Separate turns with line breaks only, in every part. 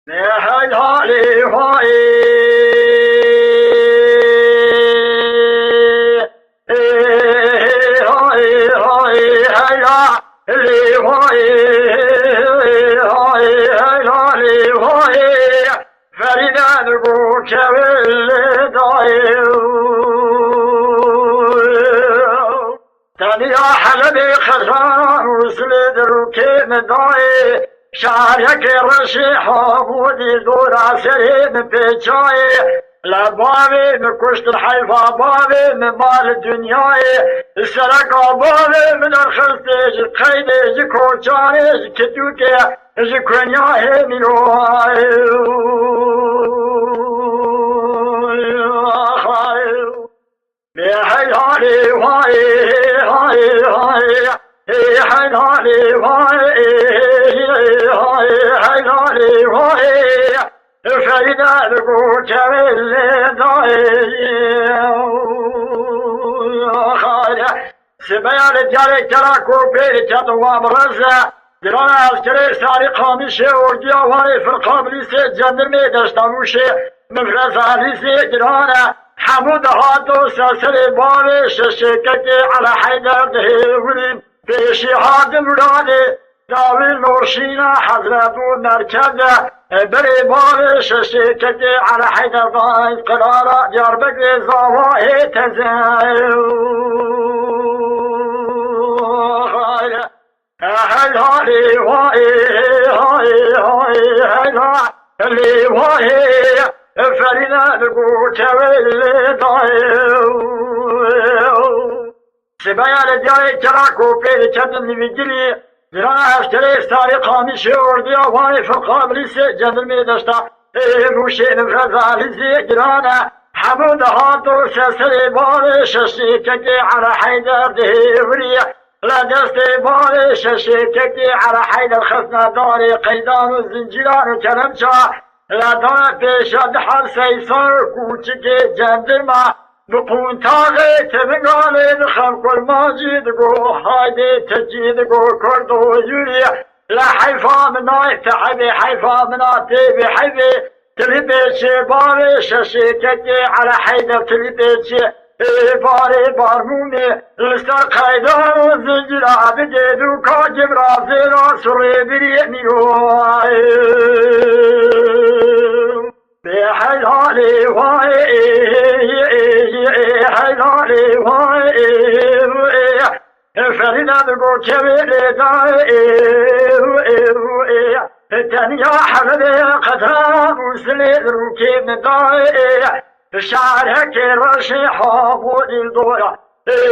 هاي هاي هاي شعرك رشيح ودي دورا سريم بيجاي لبابي مكشت الحيفا بابي من مال الدنياي السرقة بابي من الخلطيج قيديج كوشانيج كتوكي جكونياي منواي هاي هاي هاي هاي هاي هاي هاي فإذا لقوت سبيان الجاري تراكو بيري تطوام رزا درانا عسكري ساري قامشي وردي اواني في القابلي سيد جندرمي دشتاموشي مفرز علي سيد درانا حمود هاتو ساسري بابي ششيكتي على حيدر دهيولي بيشي هادم راني داوي نورشينا حضرتو مركزة بري بابي ششيكتي على حيدر ضايد قرارة جربك زواهي تزايو هاي هاي هاي هاي هاي فرنا القوت واللي سبايا لجاري تراكو في تدن بجلي درانا اشتري ساري قامشي وردي اواني في القابل جندر ميدشتا موشي نفرزا لزي درانا حمود هاتو سسري باري ششيكتي على حيدر دهيوري لا دستي باري ششيكتي على حيدر خصنا داري قيدان الزنجيران كلمشا لا دار بيشاد حرسي صار كوچكي جندرما بقون تاغي تبقالي بخلق الماجد قو هايدي تجيد قو كردو يوري لا حيفا مناي تحبي حيفا مناتي بحبي تلبيشي باري ششيكتي على حيدر تلبيشي باري بارموني لسر قيدان وزنجر عبدي دوكا جبرازي راسوري بريني حيلالي واي حيلالي واي فرنا بقو كبيري داي تانيا حبيبي قدرا مسلي روكي من داي شعرك رشيح ودي الدورة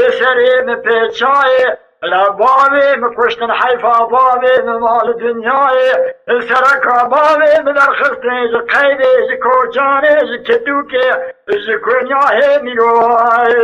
سريم بيتشاي لبابي مكوشتن حيفا بابي من مال الدنياي سرقا بابي من الخصني جقيدي جكوشاني جكدوكي جكونياهي ميواي